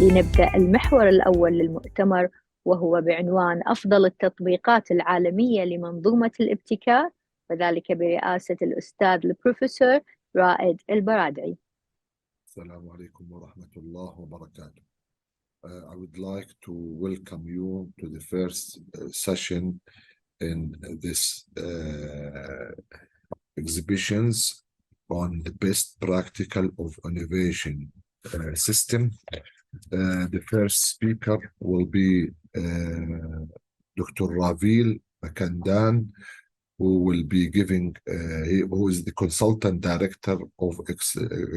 لنبدأ المحور الأول للمؤتمر، وهو بعنوان أفضل التطبيقات العالمية لمنظومة الابتكار، وذلك برئاسة الأستاذ البروفيسور رائد البرادعي. السلام عليكم ورحمة الله وبركاته. I would like to welcome you to the first session in this exhibitions on the best practical of innovation system. The first speaker will be Dr. Ravi Mukundan, who will be giving, who is the consultant director of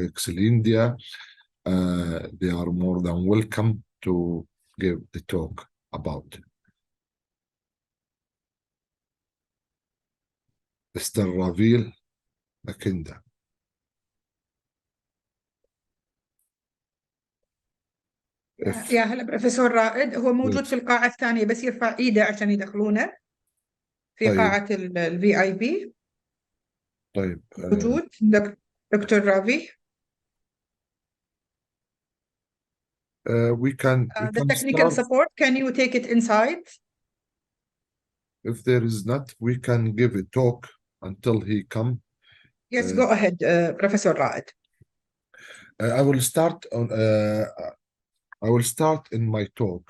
Excelindia. They are more than welcome to give the talk about Mr. Ravi Mukundan. يا هلا بروفيسور رائد. هو موجود في القاعة الثانية، بس يرفع ايده عشان يدخلونه في طيب. قاعة الفي اي بي. طيب موجود دكتور رافي. we can The technical start. support, can you take it inside? If there is not, we can give a talk until he come. Yes, go ahead, Professor Raed. I will start on. I will start in my talk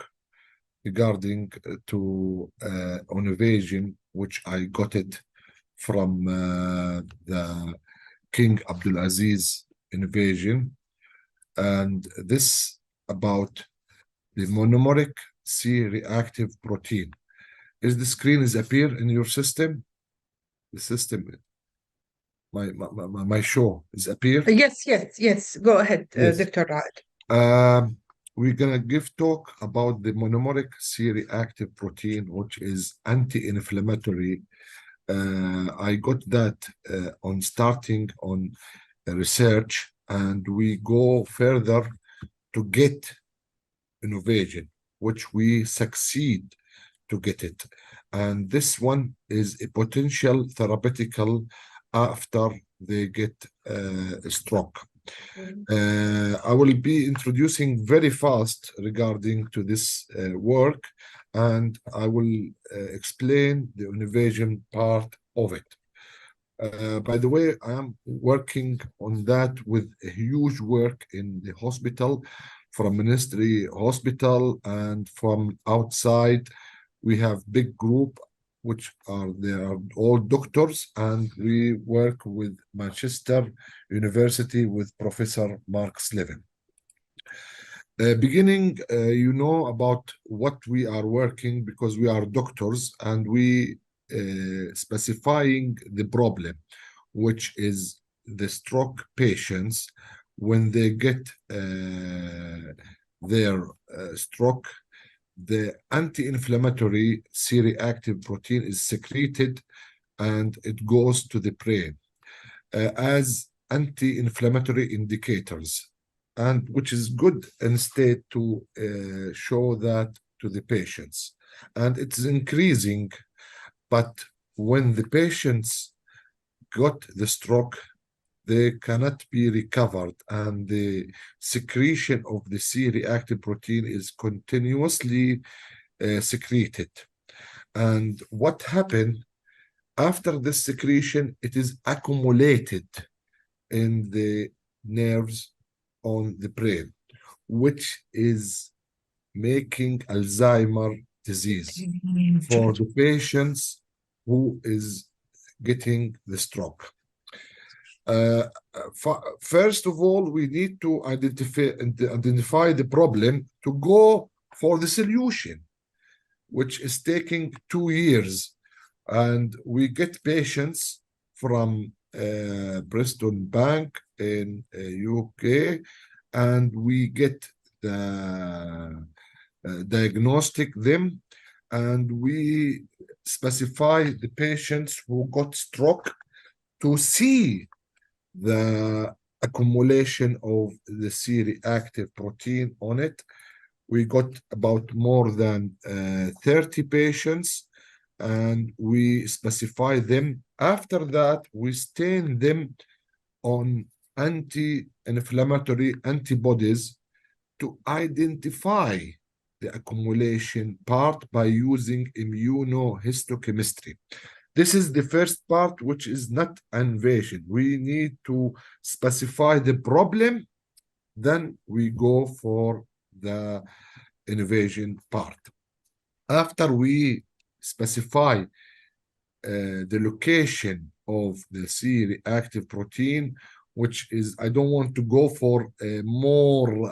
regarding to innovation, which I got it from the King Abdulaziz innovation, and this about the monomeric C-reactive protein. Is the screen is appear in your system? The system, my show is appear? Yes. Go ahead, Yes. Dr. Raed. We're gonna give talk about the monomeric C-reactive protein, which is anti-inflammatory. I got that on starting on research, and we go further to get innovation, which we succeed to get it. And this one is a potential therapeutical after they get a stroke. I will be introducing very fast regarding to this work, and I will explain the innovation part of it. By the way, I am working on that with a huge work in the hospital, from Ministry Hospital and from outside. We have big group, which are they are all doctors, and we work with Manchester University with Professor Mark Slevin. Beginning, you know about what we are working, because we are doctors, and we specifying the problem, which is the stroke patients when they get their stroke. The anti-inflammatory C-reactive protein is secreted, and it goes to the brain as anti-inflammatory indicators, and which is good instead to show that to the patients. And it's increasing, but when the patients got the stroke, they cannot be recovered, and the secretion of the C-reactive protein is continuously secreted. And what happened after this secretion, it is accumulated in the nerves on the brain, which is making Alzheimer's disease for the patients who is getting the stroke. First of all, we need to identify the problem to go for the solution, which is taking 2 years. And we get patients from Bristol Bank in UK, and we get the diagnostic them, and we specify the patients who got stroke to see the accumulation of the C-reactive protein on it. We got about more than 30 patients, and we specify them. After that, we stain them on anti-inflammatory antibodies to identify the accumulation part by using immunohistochemistry. This is the first part, which is not invasion. We need to specify the problem, then we go for the invasion part. After we specify the location of the C-reactive protein, which is, I don't want to go for more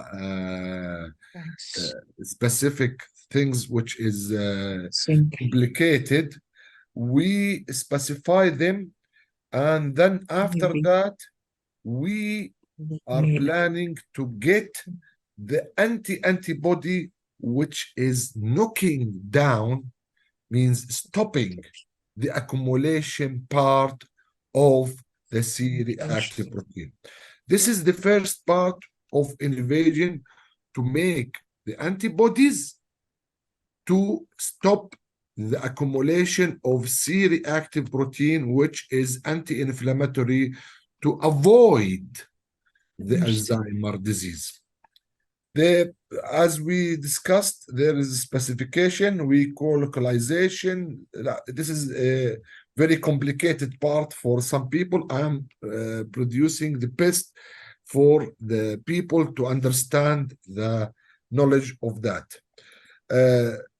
specific things, which is complicated. We specify them, and then after that, we are planning to get the antibody, which is knocking down, means stopping the accumulation part of the C-reactive protein. This is the first part of invasion, to make the antibodies to stop the accumulation of C-reactive protein, which is anti-inflammatory, to avoid the Alzheimer's disease. As we discussed, there is a specification, we call localization. This is a very complicated part for some people. I'm producing the best for the people to understand the knowledge of that.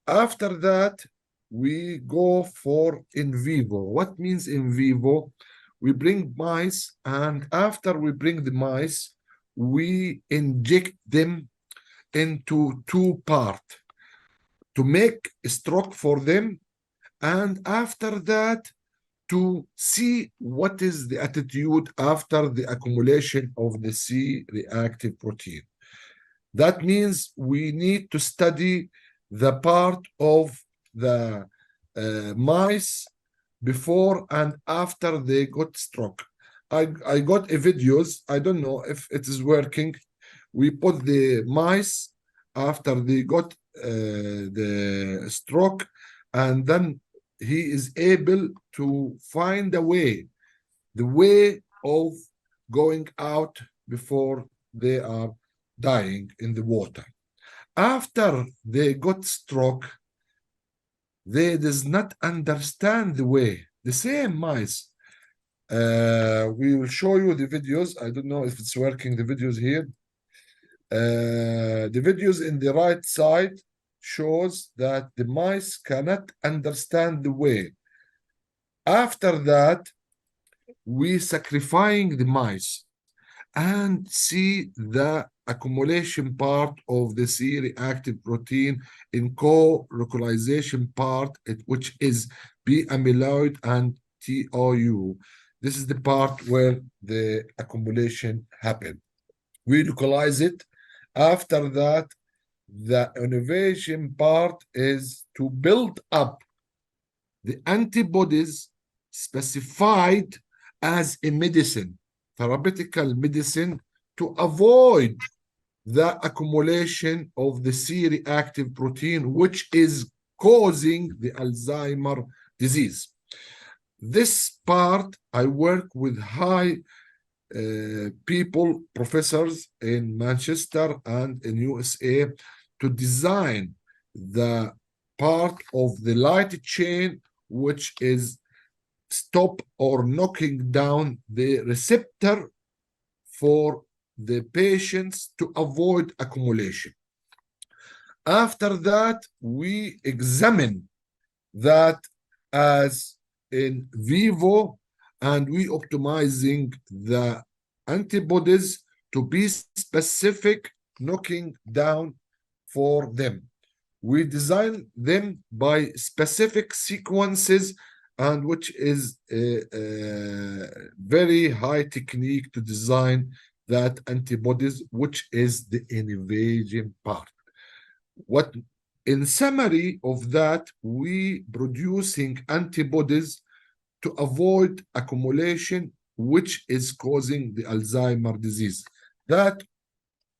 After that, we go for in vivo. What means in vivo? We bring mice, and after we bring the mice, we inject them into two parts to make a stroke for them, and after that to see what is the attitude after the accumulation of the C-reactive protein. That means we need to study the part of the mice before and after they got stroke. I got a videos, I don't know if it is working. We put the mice after they got the stroke, and then he is able to find a way, the way of going out before they are dying in the water. After they got stroke, they does not understand the way. The same mice. We will show you the videos. I don't know if it's working, the videos here. The videos in the right side shows that the mice cannot understand the way. After that, we sacrificing the mice and see the accumulation part of the C-reactive protein in co-localization part, which is B-amyloid and TOU. This is the part where the accumulation happened. We localize it. After that, the innovation part is to build up the antibodies specified as a medicine, therapeutic medicine, to avoid the accumulation of the C-reactive protein, which is causing the Alzheimer's disease. This part, I work with high people, professors in Manchester and in USA, to design the part of the light chain, which is stop or knocking down the receptor for the patients to avoid accumulation. After that, we examine that as in vivo, and we optimizing the antibodies to be specific, knocking down for them. We design them by specific sequences, and which is a very high technique to design that antibodies, which is the invasion part. What in summary of that, we producing antibodies to avoid accumulation, which is causing the Alzheimer's disease. That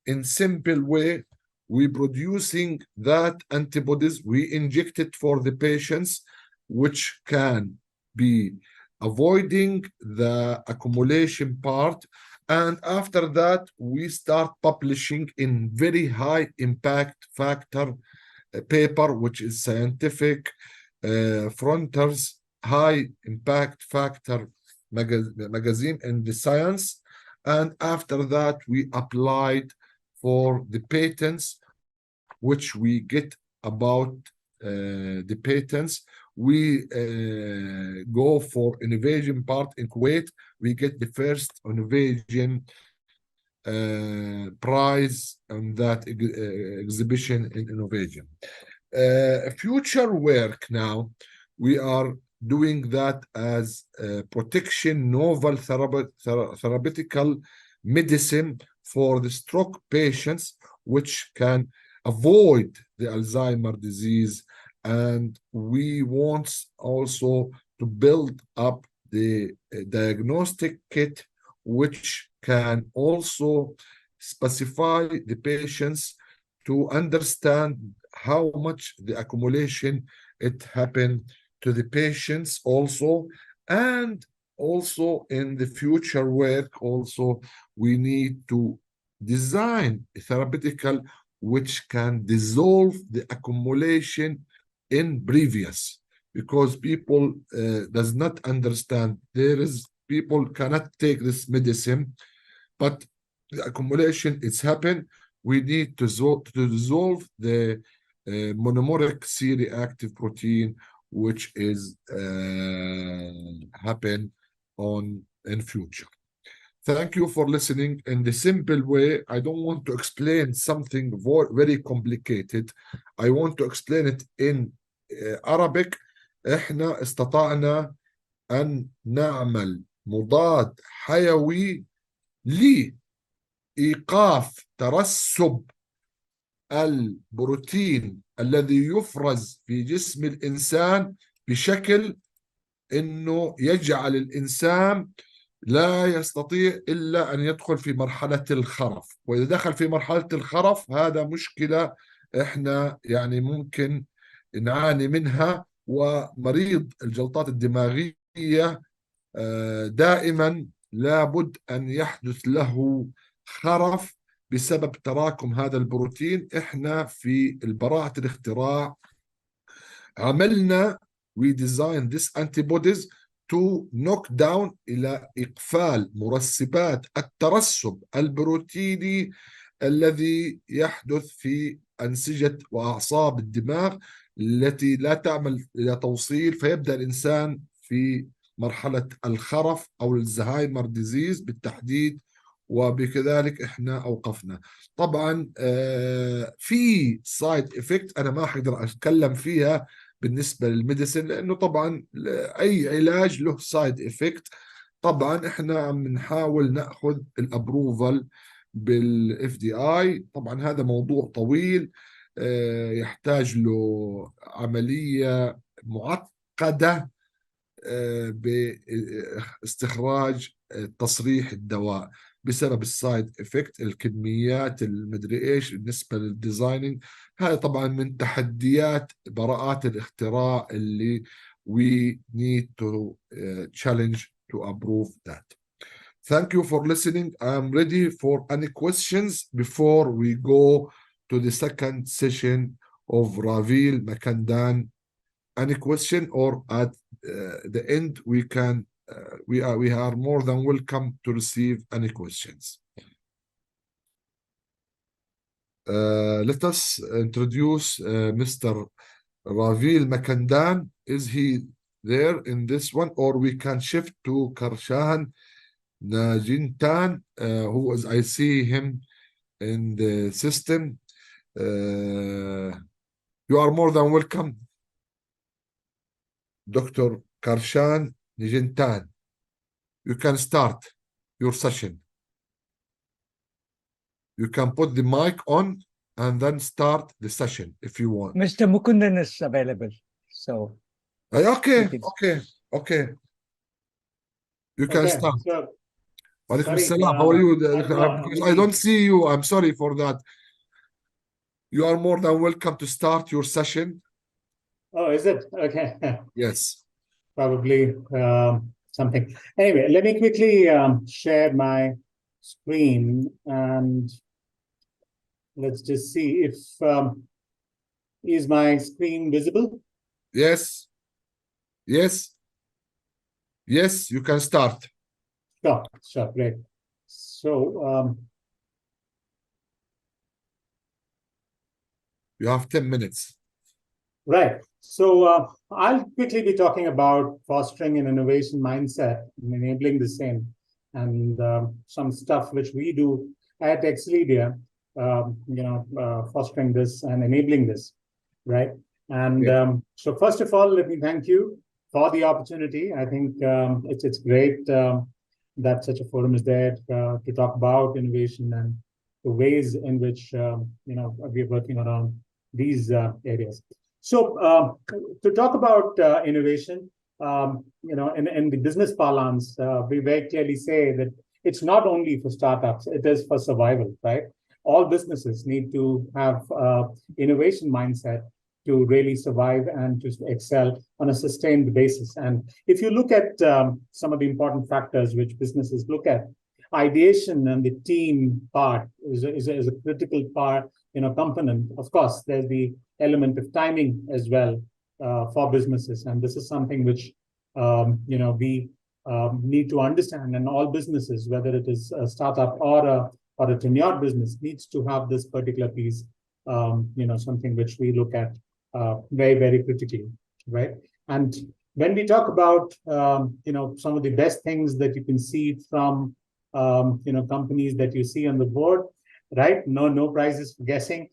in simple way, we producing that antibodies, we inject it for the patients, which can be avoiding the accumulation part. And after that, we start publishing in very high impact factor paper, which is scientific frontiers, high impact factor magazine in the science. And after that, we applied for the patents, which we get about the patents. We go for innovation part in Kuwait. We get the first innovation prize on that exhibition in innovation. Future work now, we are doing that as protection, novel therapeutical medicine for the stroke patients, which can avoid the Alzheimer's disease. And we want also to build up the diagnostic kit, which can also specify the patients to understand how much the accumulation it happened to the patients also. And also in the future work also, we need to design a therapeutical which can dissolve the accumulation in previous, because people does not understand. There is people cannot take this medicine, but the accumulation it's happened. We need to dissolve the monomeric C-reactive protein, which is happen in future. Thank you for listening in the simple way. I don't want to explain something very complicated. I want to explain it in Arabic. احنا استطعنا أن نعمل مضاد حيوي لإيقاف ترسب البروتين الذي يفرز في جسم الإنسان بشكل إنه يجعل الإنسان لا يستطيع إلا أن يدخل في مرحلة الخرف. وإذا دخل في مرحلة الخرف هذا مشكلة إحنا يعني ممكن نعاني منها. ومريض الجلطات الدماغية دائما لابد أن يحدث له خرف بسبب تراكم هذا البروتين. إحنا في براءة الاختراع عملنا we designed this antibodies to knock down إلى إقفال مرسبات الترسب البروتيني الذي يحدث في أنسجة وأعصاب الدماغ التي لا تعمل إلى توصيل، فيبدأ الإنسان في مرحلة الخرف أو الزهايمر ديزيز بالتحديد. وبكذلك إحنا أوقفنا. طبعا في سايد إفكت أنا ما أقدر أتكلم فيها بالنسبة للميديسين، لأنه طبعا أي علاج له سايد إفكت. طبعا إحنا عم نحاول نأخذ الأبروفال بالFDI. طبعا هذا موضوع طويل يحتاج له عملية معقدة باستخراج تصريح الدواء بسبب السايد افكت، الكميات المدري ايش بالنسبه للديزايننج. هذا طبعا من تحديات براءات الاختراع اللي we need to challenge to approve that. Thank you for listening. I'm ready for any questions before we go to the second session of Ravi Mukundan. Any question, or at the end we can we are more than welcome to receive any questions. Let us introduce Mr. Ravi Mukundan. Is he there in this one, or we can shift to Krishnan Naganathan, who is, I see him in the system. You are more than welcome, Dr. Krishnan Naganathan. You can start your session. You can put the mic on and then start the session if you want. Mr. Mukundan is available, so okay. You can start. So, Walaikum sorry, salam. How are you? because I don't see you. I'm sorry for that. You are more than welcome to start your session. Oh, is it? Okay. Yes. Probably. something. Anyway, let me quickly share my screen and let's just see if is my screen visible? Yes. Yes. Yes, you can start. Sure, great. So you have 10 minutes. Right. So I'll quickly be talking about fostering an innovation mindset and enabling the same, and some stuff which we do at Excedia, fostering this and enabling this, right? And so first of all, let me thank you for the opportunity. I think it's great that such a forum is there to talk about innovation and the ways in which we're working around these areas. So to talk about innovation, in the business parlance, we very clearly say that it's not only for startups, it is for survival, right? All businesses need to have innovation mindset to really survive and to excel on a sustained basis. And if you look at some of the important factors which businesses look at, ideation and the team part is a critical part, component. Of course, there's the element of timing as well for businesses, and this is something which we need to understand. And all businesses, whether it is a startup or a tenured business, needs to have this particular piece. Something which we look at very, very critically, right? And when we talk about some of the best things that you can see from companies that you see on the board, right? No prizes for guessing.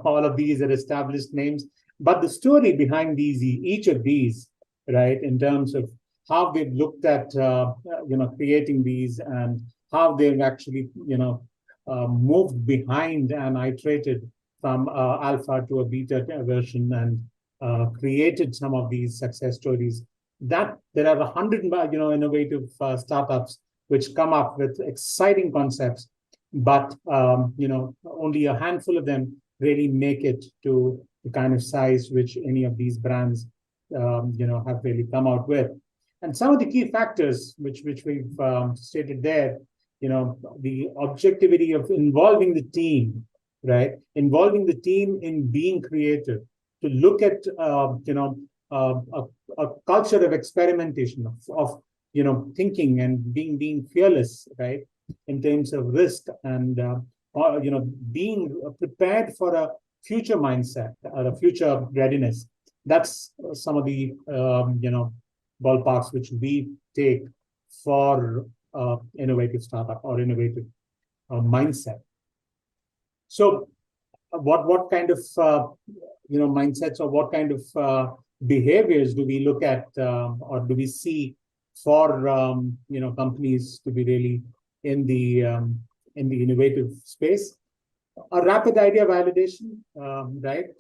All of these are established names, but the story behind each of these, right, in terms of how they've looked at creating these and how they've actually moved behind and iterated from alpha to a beta version and created some of these success stories. That there are 100 innovative startups which come up with exciting concepts, but only a handful of them really make it to the kind of size which any of these brands have really come out with. And some of the key factors which we've stated there, the objectivity of involving the team, right? Involving the team in being creative, to look at a culture of experimentation, of thinking and being fearless, right, in terms of risk and being prepared for a future mindset or a future readiness. That's some of the ballparks which we take for innovative startup or innovative mindset. So what kind of mindsets or what kind of behaviors do we look at or do we see for companies to be really in the innovative space? A rapid idea validation, right?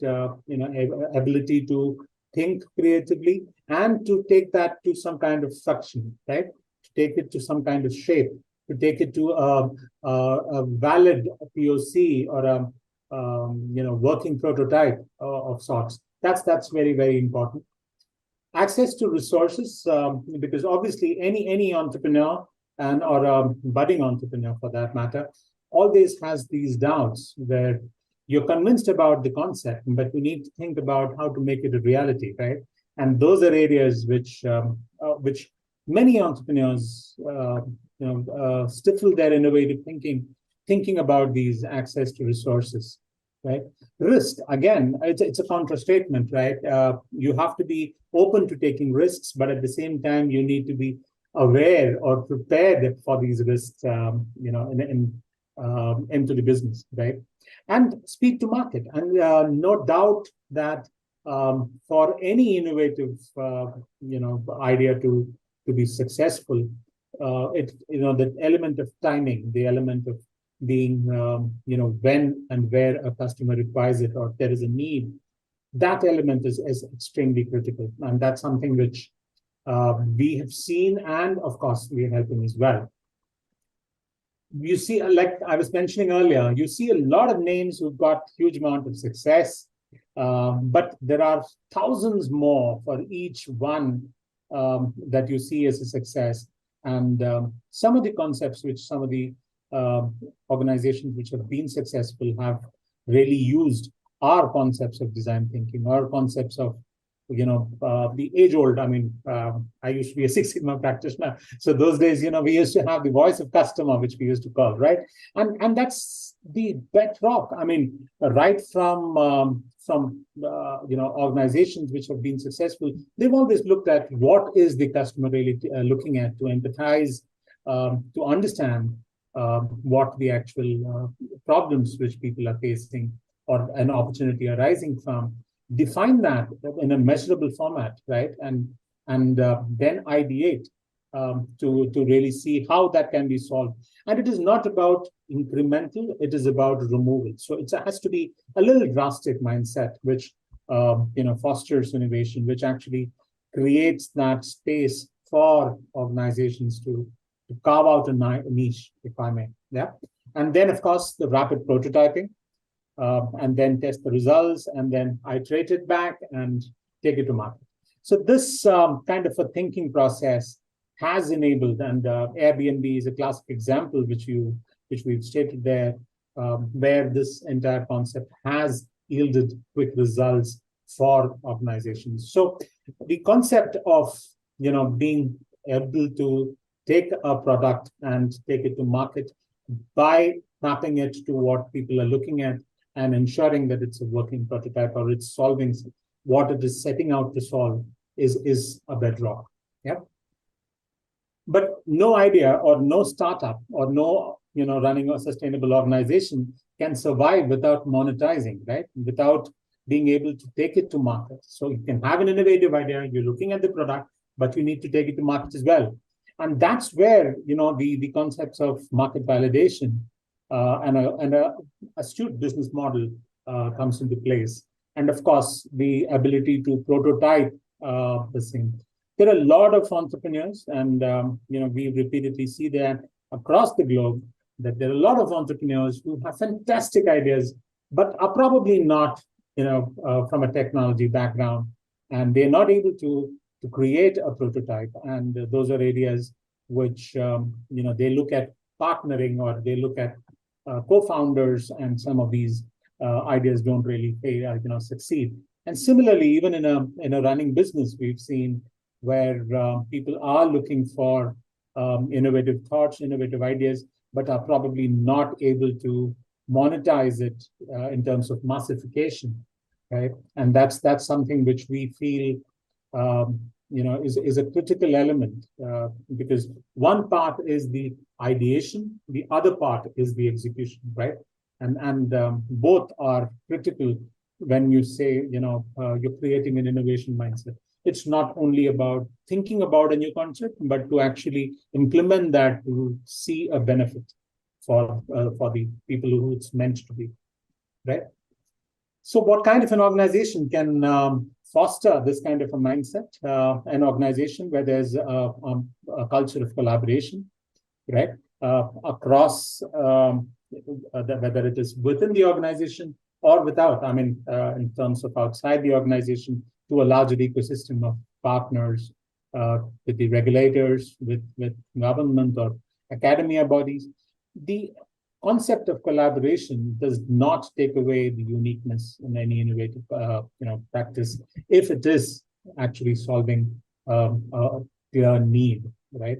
Ability to think creatively and to take that to some kind of structure, right? To take it to some kind of shape, to take it to a valid POC or a working prototype of sorts. That's very, very important. Access to resources, because obviously any entrepreneur or a budding entrepreneur for that matter always has these doubts where you're convinced about the concept, but you need to think about how to make it a reality, right? And those are areas which many entrepreneurs stifle their innovative thinking about these access to resources, right? Risk, again, it's a contra statement, right? You have to be open to taking risks, but at the same time, you need to be aware or prepared for these risks, into the business, right? And speed to market. And no doubt that for any innovative, idea to be successful, the element of timing, the element of being, when and where a customer requires it or there is a need, that element is extremely critical. And that's something which we have seen, and of course, we are helping as well. You see, like I was mentioning earlier, you see a lot of names who've got huge amount of success, but there are thousands more for each one that you see as a success, and some of the concepts which some of the organizations which have been successful have really used are concepts of design thinking, or concepts of, the age-old. I mean, I used to be a Six Sigma practitioner, so those days, we used to have the voice of customer, which we used to call, right? And that's the bedrock. I mean, right from organizations which have been successful, they've always looked at what is the customer really looking at, to empathize, to understand what the actual problems which people are facing, or an opportunity arising from, define that in a measurable format, right? And then ideate to really see how that can be solved. And it is not about incremental, it is about removal. So it has to be a little drastic mindset, which fosters innovation, which actually creates that space for organizations to carve out a niche, if I may. Yeah. And then, of course, the rapid prototyping. And then test the results, and then iterate it back and take it to market. So this kind of a thinking process has enabled, and Airbnb is a classic example, which we've stated there, where this entire concept has yielded quick results for organizations. So the concept of being able to take a product and take it to market by mapping it to what people are looking at, and ensuring that it's a working prototype, or it's solving what it is setting out to solve, is a bedrock. Yeah. But no idea, or no startup, or no running a sustainable organization can survive without monetizing, right? Without being able to take it to market. So you can have an innovative idea, you're looking at the product, but you need to take it to market as well. And that's where the concepts of market validation and a astute business model comes into place. And of course, the ability to prototype the same. There are a lot of entrepreneurs, and we repeatedly see that across the globe, that there are a lot of entrepreneurs who have fantastic ideas, but are probably not from a technology background, and they're not able to create a prototype. And those are areas which they look at partnering, or they look at co-founders, and some of these ideas don't really succeed. And similarly, even in a running business, we've seen where people are looking for innovative thoughts, innovative ideas, but are probably not able to monetize it in terms of massification, right? And that's something which we feel is a critical element, because one part is the ideation, the other part is the execution, right? And both are critical when you say you're creating an innovation mindset. It's not only about thinking about a new concept, but to actually implement that to see a benefit for the people who it's meant to be, right? So what kind of an organization can foster this kind of a mindset? An organization where there's a culture of collaboration, right? Across, whether it is within the organization or without, I mean, in terms of outside the organization, to a larger ecosystem of partners, with the regulators, with government or academia bodies. The concept of collaboration does not take away the uniqueness in any innovative practice, if it is actually solving a clear need, right?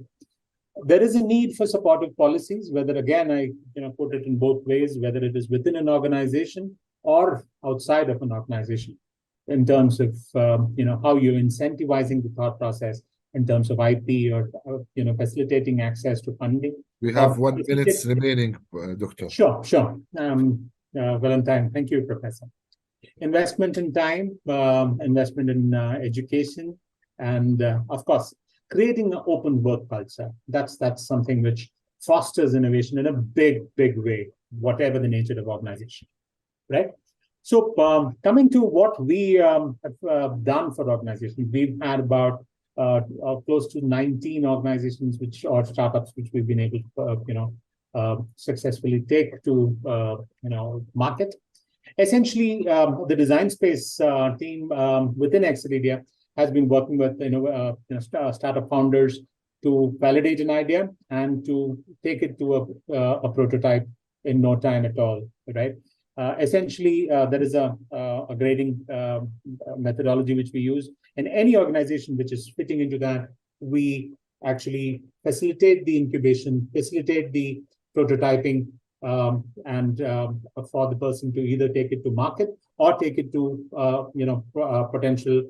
There is a need for supportive policies, whether, again, I put it in both ways, whether it is within an organization or outside of an organization, in terms of how you're incentivizing the thought process, in terms of IP, or facilitating access to funding. We have 1 minute remaining, Doctor. Sure. Valentine, thank you, Professor. Investment in time, investment in education, and of course, creating an open work culture. That's something which fosters innovation in a big way, whatever the nature of organization, right? So coming to what we have done for organizations, we've had about close to 19 organizations or startups which we've been able to successfully take to market. Essentially, the design space team within Excedia has been working with startup founders to validate an idea and to take it to a prototype in no time at all, right? Essentially, there is a grading methodology which we use. In any organization which is fitting into that, we actually facilitate the incubation, facilitate the prototyping, and for the person to either take it to market or take it to potential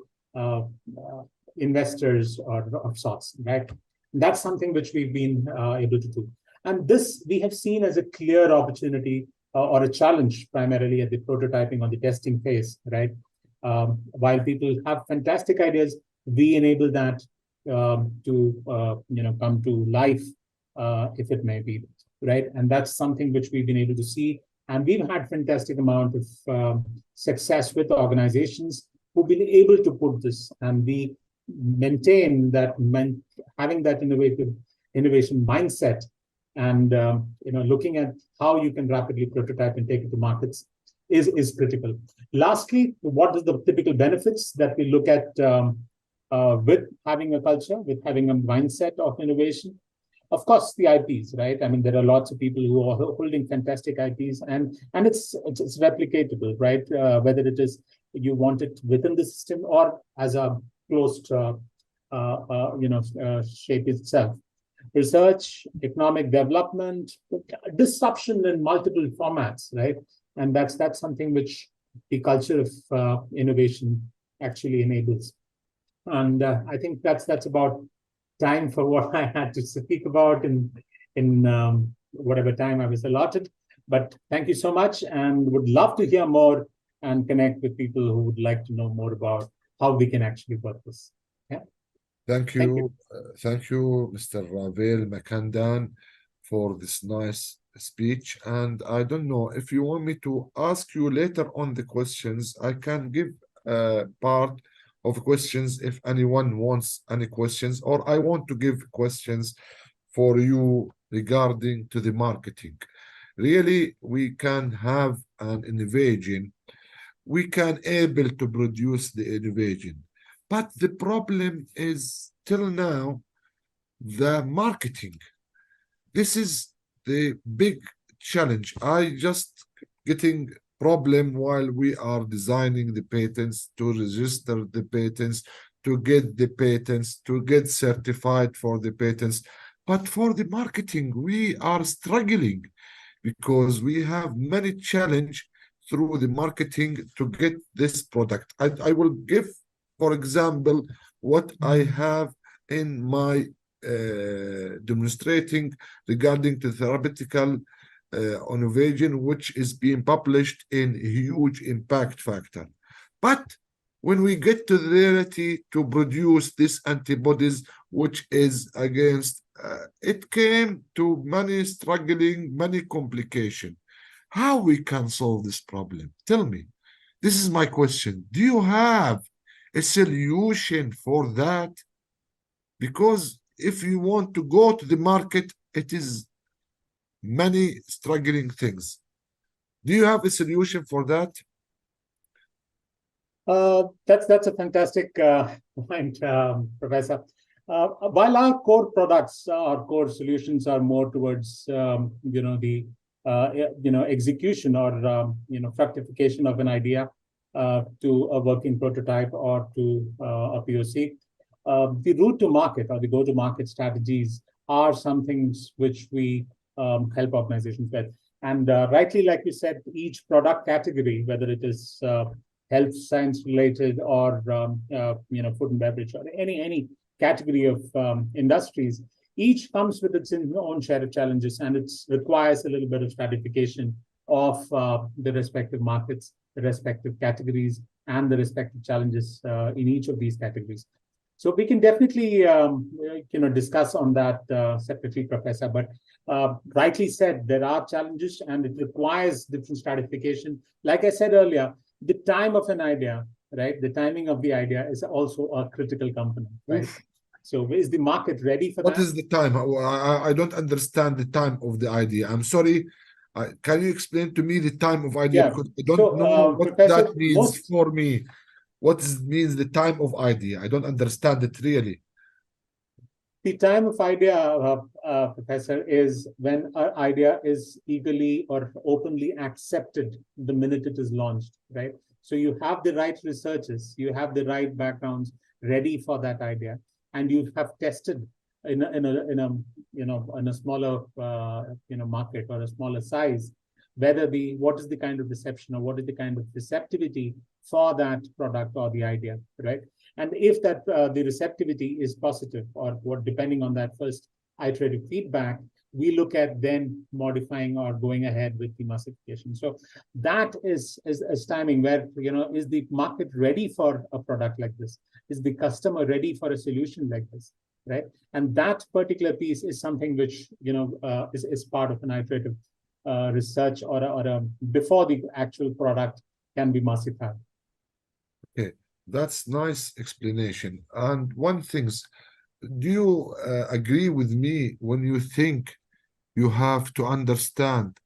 investors or of sorts, right? That's something which we've been able to do. And this we have seen as a clear opportunity or a challenge primarily at the prototyping or the testing phase, right? While people have fantastic ideas, we enable that to come to life, if it may be, right? And that's something which we've been able to see. And we've had fantastic amount of success with organizations who've been able to put this, and we maintain that having that innovation mindset, and looking at how you can rapidly prototype and take it to markets is critical. Lastly, what is the typical benefits that we look at with having a culture, with having a mindset of innovation? Of course, the IPs, right? I mean, there are lots of people who are holding fantastic IPs, and it's replicatable, right? Whether it is you want it within the system or as a closed shape itself. Research, economic development, disruption in multiple formats, right? And that's something which the culture of innovation actually enables. And I think that's about time for what I had to speak about in whatever time I was allotted. But thank you so much, and would love to hear more and connect with people who would like to know more about how we can actually work this. Yeah. Thank you. Thank you, Mr. Ravi Mukundan, for this nice speech. And I don't know if you want me to ask you later on the questions, I can give part of questions if anyone wants any questions, or I want to give questions for you regarding to the marketing. Really, we can have an innovation. We can able to produce the innovation. But the problem is, till now, the marketing. This is the big challenge. I just getting problem while we are designing the patents, to register the patents, to get the patents, to get certified for the patents. But for the marketing, we are struggling because we have many challenges through the marketing to get this product. I will give, for example, what I have in my demonstrating regarding to therapeutical innovation, which is being published in huge impact factor. But when we get to the reality to produce these antibodies, which is against, it came to many struggling, many complications. How we can solve this problem? Tell me. This is my question. Do you have a solution for that? Because if you want to go to the market, it is many struggling things. Do you have a solution for that? That's a fantastic point, Professor. While our core products, our core solutions are more towards the execution or fructification of an idea to a working prototype or to a POC. The route to market or the go-to-market strategies are some things which we help organizations with. And rightly, like you said, each product category, whether it is health science related or food and beverage or any category of industries, each comes with its own share of challenges, and it requires a little bit of stratification of the respective markets, the respective categories, and the respective challenges in each of these categories. So we can definitely discuss on that separately, Professor. But rightly said, there are challenges, and it requires different stratification. Like I said earlier, the time of an idea, right? The timing of the idea is also a critical component, right? So is the market ready for that? What is the time? I don't understand the time of the idea. I'm sorry. Can you explain to me the time of idea? Yeah. Because I don't know what Professor, that means for me. means the time of idea? I don't understand it really. The time of idea, Professor, is when our idea is eagerly or openly accepted the minute it is launched, right? So you have the right researchers, you have the right backgrounds ready for that idea, and you have tested in a smaller market or a smaller size, what is the kind of reception or what is the kind of receptivity for that product or the idea, right? And if that the receptivity is positive, or what, depending on that first iterative feedback, we look at then modifying or going ahead with the massification. So that is timing where, is the market ready for a product like this? Is the customer ready for a solution like this, right? And that particular piece is something which, is part of an iterative research or before the actual product can be massified. Okay, that's nice explanation. And one thing, do you agree with me when you think you have to understand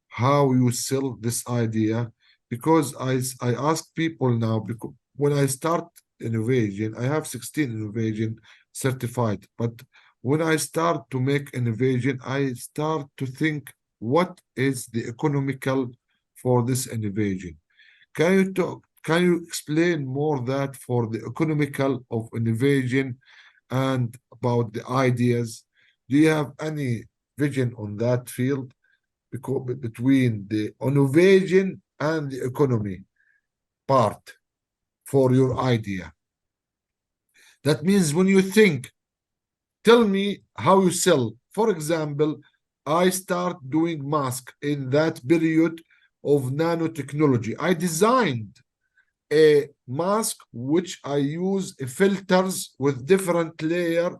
how you sell this idea? Because I ask people now, because when I start innovation, I have 16 innovation certified, but when I start to make innovation, I start to think, what is the economical for this innovation? Can you explain more that for the economical of innovation and about the ideas? Do you have any vision on that field between the innovation and the economy part for your idea? That means when you think, tell me how you sell. For example, I start doing mask in that period of nanotechnology. I designed a mask which I use filters with different layer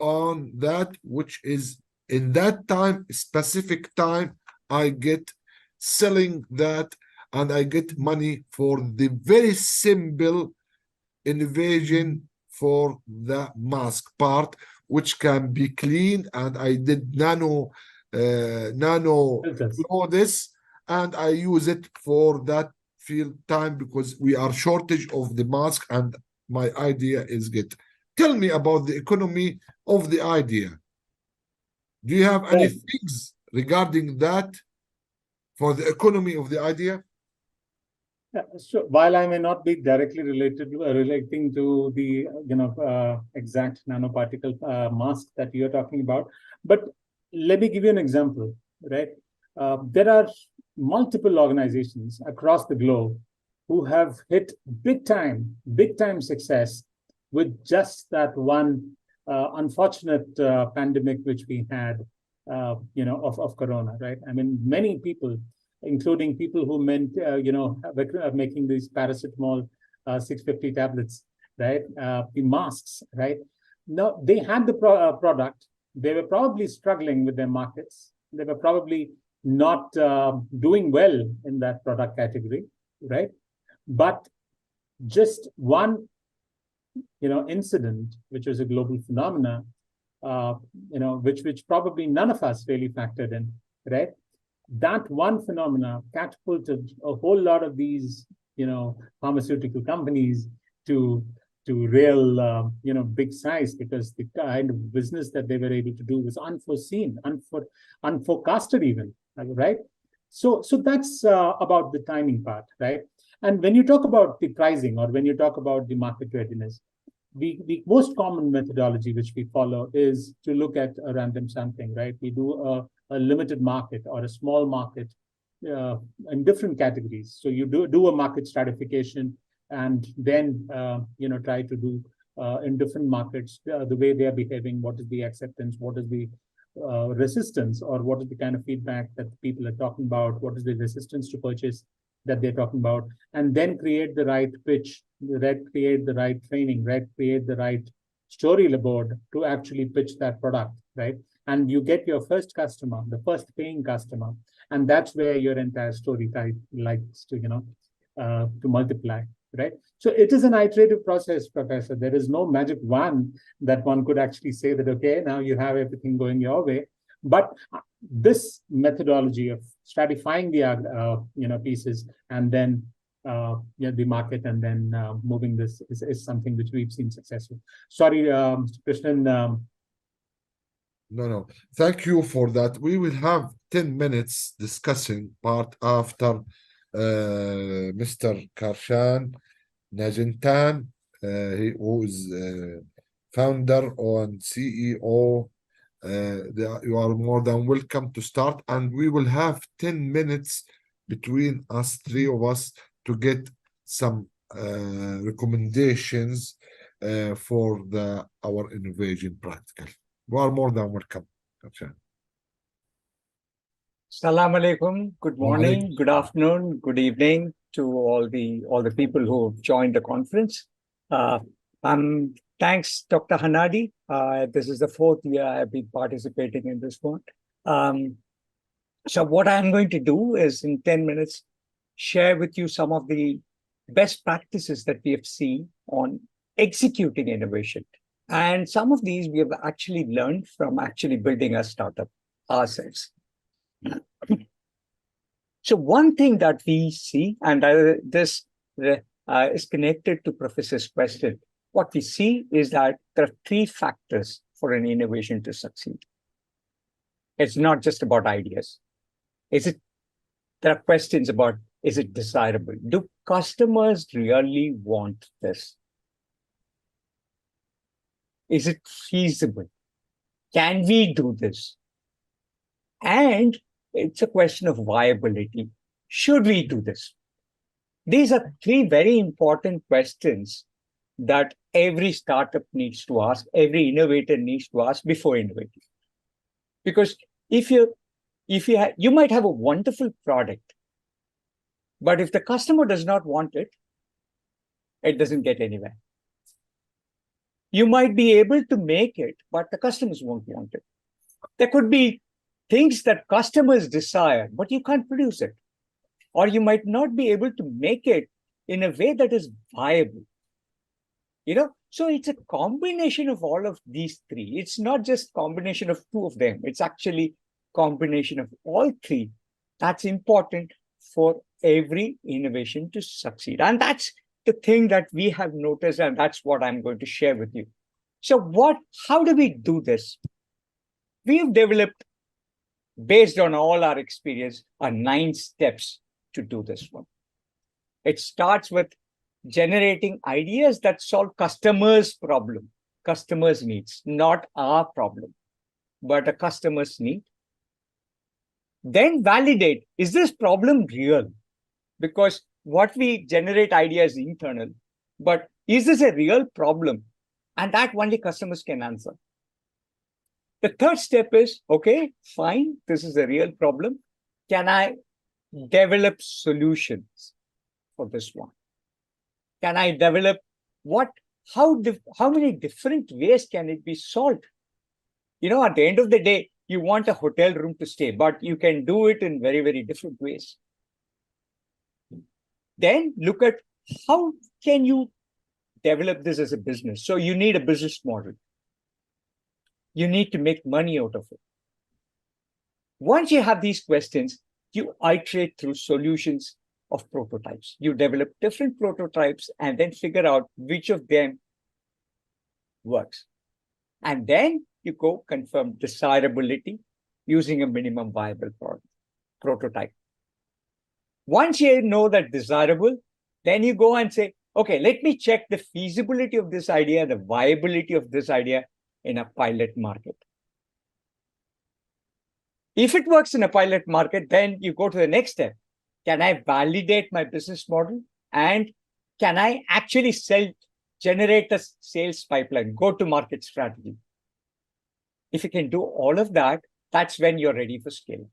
on that, which is in that time, specific time, I get selling that and I get money for the very simple innovation for the mask part, which can be clean. And I did nano flow this, and I use it for that field time because we are shortage of the mask, and my idea is good. Tell me about the economy of the idea. Do you have any things regarding that for the economy of the idea? Yeah, so while I may not be directly relating to the exact nanoparticle mask that you're talking about, but let me give you an example, right? There are multiple organizations across the globe who have hit big time success with just that one unfortunate pandemic which we had, of corona, right? I mean, many people, including people who meant, making these paracetamol 650 tablets, right? The masks, right? No, they had the product. They were probably struggling with their markets. They were probably not doing well in that product category, right? But just one, incident, which was a global phenomena, which probably none of us really factored in, right? That one phenomena catapulted a whole lot of these, pharmaceutical companies to real, big size, because the kind of business that they were able to do was unforeseen, unforecasted even, right? So that's about the timing part, right? And when you talk about the pricing, or when you talk about the market readiness, the most common methodology which we follow is to look at a random sampling, right? We do a limited market or a small market in different categories. So you do a market stratification, and then try to do in different markets the way they are behaving, what is the acceptance, what is the resistance, or what is the kind of feedback that people are talking about, what is the resistance to purchase that they're talking about, and then create the right pitch, create the right training, create the right story board to actually pitch that product, right? And you get your first customer, the first paying customer, and that's where your entire story type likes to, to multiply, right? So it is an iterative process, Professor. There is no magic wand that one could actually say that, okay, now you have everything going your way. But this methodology of stratifying the pieces and then the market, and then moving this is something which we've seen successful. Sorry, Mr. Krishnan. No. Thank you for that. We will have 10 minutes discussing part after Mr. Krishnan Naganathan, who is founder and CEO. You are more than welcome to start, and we will have 10 minutes between us, three of us, to get some recommendations for our innovation practical. You are more than welcome. Assalamu alaikum. Good morning, good afternoon, good evening to all the people who have joined the conference. Thanks, Dr. Hanadi. This is the 4th year I've been participating in this one. So what I'm going to do is in 10 minutes, share with you some of the best practices that we have seen on executing innovation. And some of these we have actually learned from actually building a startup ourselves. So one thing that we see, and this is connected to Professor's question, what we see is that there are 3 factors for an innovation to succeed. It's not just about ideas. There are questions about, is it desirable? Do customers really want this? Is it feasible? Can we do this? And it's a question of viability. Should we do this? These are 3 very important questions that every startup needs to ask, every innovator needs to ask before innovating. Because you might have a wonderful product, but if the customer does not want it, it doesn't get anywhere. You might be able to make it, but the customers won't want it. There could be things that customers desire, but you can't produce it. Or you might not be able to make it in a way that is viable. So it's a combination of all of these 3. It's not just combination of 2 of them. It's actually combination of all 3 that's important for every innovation to succeed. And that's the thing that we have noticed, and that's what I'm going to share with you. So how do we do this? We have developed, based on all our experience, 9 steps to do this one. It starts with generating ideas that solve customers' problem, customers' needs, not our problem, but a customer's need. Then validate, is this problem real? Because what we generate ideas internal, but is this a real problem? And that only customers can answer. The 3rd step is, okay, fine, this is a real problem. Can I develop solutions for this one? Can I develop how many different ways can it be solved? At the end of the day, you want a hotel room to stay, but you can do it in very, very different ways. Then look at how can you develop this as a business. So you need a business model. You need to make money out of it. Once you have these questions, you iterate through solutions of prototypes. You develop different prototypes and then figure out which of them works. And then you go confirm desirability using a minimum viable prototype. Once you know that desirable, then you go and say, okay, let me check the feasibility of this idea, the viability of this idea in a pilot market. If it works in a pilot market, then you go to the next step. Can I validate my business model? And can I actually generate a sales pipeline, go-to-market strategy? If you can do all of that, that's when you're ready for scaling.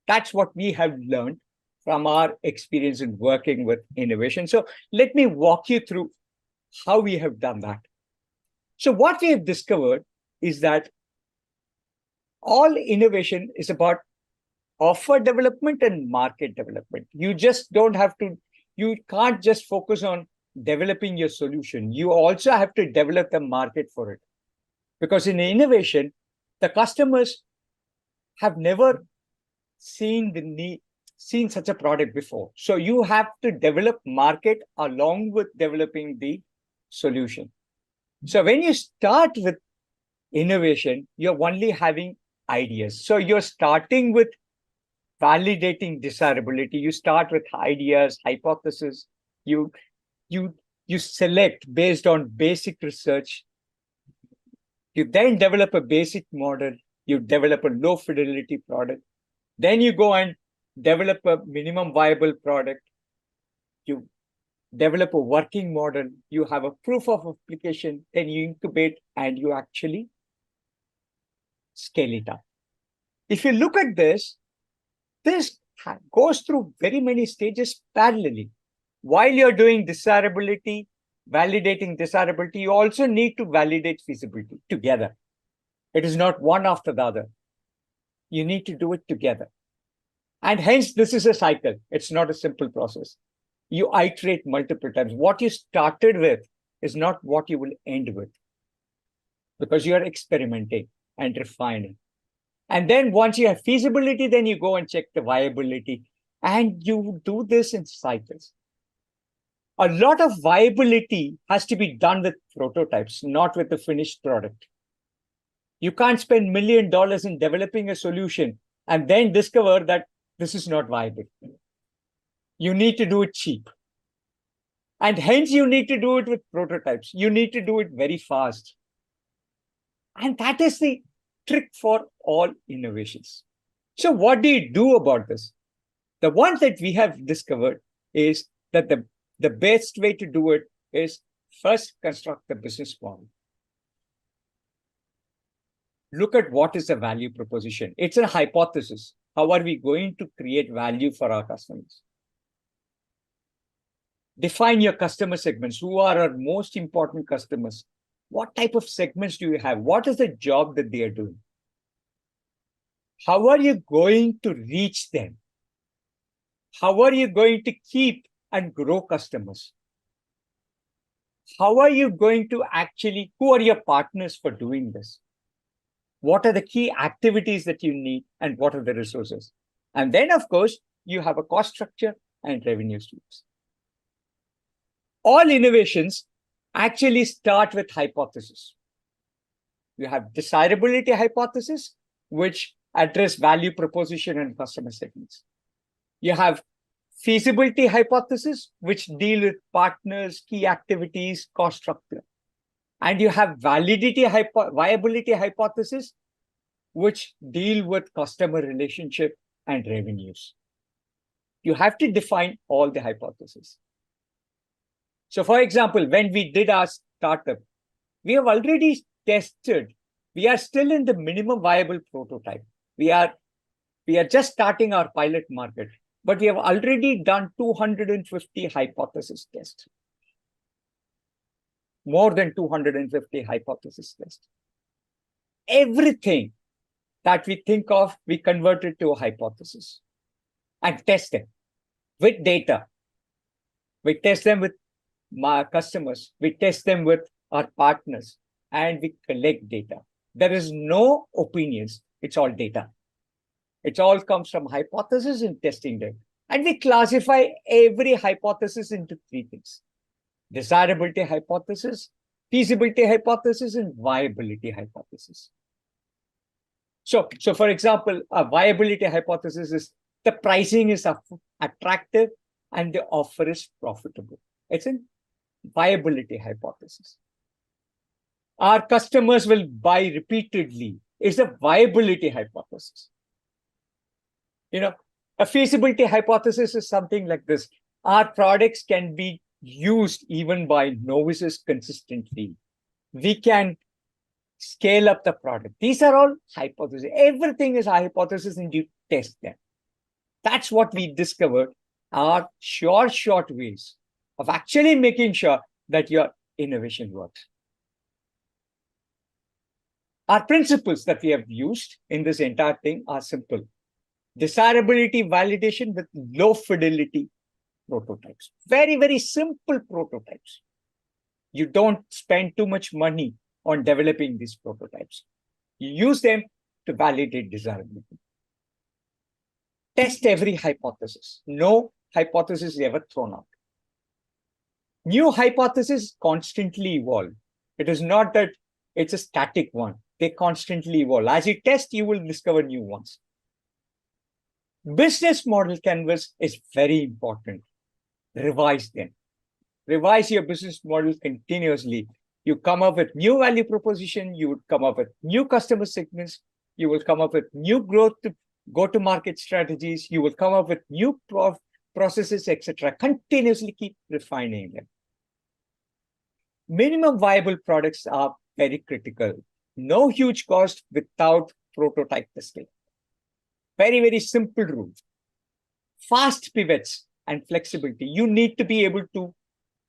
That's what we have learned from our experience in working with innovation. So let me walk you through how we have done that. So what we have discovered is that all innovation is about offer development and market development. You can't just focus on developing your solution. You also have to develop the market for it. Because in innovation, the customers have never seen the need, seen such a product before. So you have to develop market along with developing the solution. So when you start with innovation, you're only having ideas. So you're starting with validating desirability. You start with ideas, hypothesis. You select based on basic research. You then develop a basic model. You develop a low fidelity product. Then you go and develop a minimum viable product. You develop a working model. You have a proof of application. Then you incubate and you actually scale it up. If you look at this goes through very many stages parallelly. While you're doing desirability, validating desirability, you also need to validate feasibility together. It is not one after the other. You need to do it together. And hence, this is a cycle. It's not a simple process. You iterate multiple times. What you started with is not what you will end with, because you are experimenting and refining. And then once you have feasibility, then you go and check the viability. And you do this in cycles. A lot of viability has to be done with prototypes, not with the finished product. You can't spend $1 million in developing a solution and then discover that this is not viable. You need to do it cheap. And hence you need to do it with prototypes. You need to do it very fast. And that is the trick for all innovations. So what do you do about this? The one that we have discovered is that the best way to do it is first construct the business model. Look at what is the value proposition. It's a hypothesis. How are we going to create value for our customers? Define your customer segments. Who are our most important customers? What type of segments do you have? What is the job that they are doing? How are you going to reach them? How are you going to keep and grow customers? How are you going to actually, who are your partners for doing this? What are the key activities that you need and what are the resources? And then, of course, you have a cost structure and revenue streams. All innovations actually start with hypothesis. You have desirability hypothesis, which address value proposition and customer segments. You have feasibility hypothesis, which deal with partners, key activities, cost structure. And you have viability hypothesis, which deal with customer relationship and revenues. You have to define all the hypotheses. So for example, when we did our startup, we have already tested. We are still in the minimum viable prototype. We are just starting our pilot market, but we have already done 250 hypothesis tests. More than 250 hypothesis tests. Everything that we think of, we convert it to a hypothesis and test them with data. We test them with my customers. We test them with our partners and we collect data. There is no opinions. It's all data. It all comes from hypothesis and testing them. And we classify every hypothesis into three things: desirability hypothesis, feasibility hypothesis, and viability hypothesis. So for example, a viability hypothesis is the pricing is attractive and the offer is profitable. It's a viability hypothesis. Our customers will buy repeatedly. It's a viability hypothesis. A feasibility hypothesis is something like this. Our products can be used even by novices consistently. We can scale up the product. These are all hypotheses. Everything is a hypothesis and you test them. That's what we discovered are short ways of actually making sure that your innovation works. Our principles that we have used in this entire thing are simple. Desirability validation with low fidelity prototypes. Very, very simple prototypes. You don't spend too much money on developing these prototypes. You use them to validate desirability. Test every hypothesis. No hypothesis is ever thrown out. New hypotheses constantly evolve. It is not that it's a static one. They constantly evolve. As you test, you will discover new ones. Business model canvas is very important. Revise them. Revise your business model continuously. You come up with new value proposition. You would come up with new customer segments. You will come up with new growth to go-to-market strategies. You will come up with new processes, etc. Continuously keep refining them. Minimum viable products are very critical. No huge cost without prototype testing. Very, very simple rule. Fast pivots and flexibility. You need to be able to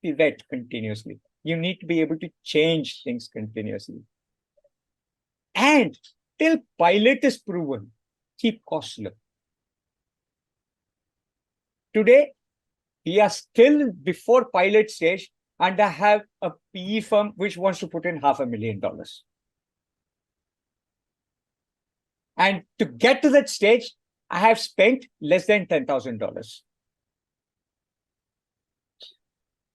pivot continuously. You need to be able to change things continuously. And till pilot is proven, keep costs low. Today, we are still before pilot stage, and I have a PE firm which wants to put in $500,000. And to get to that stage, I have spent less than $10,000.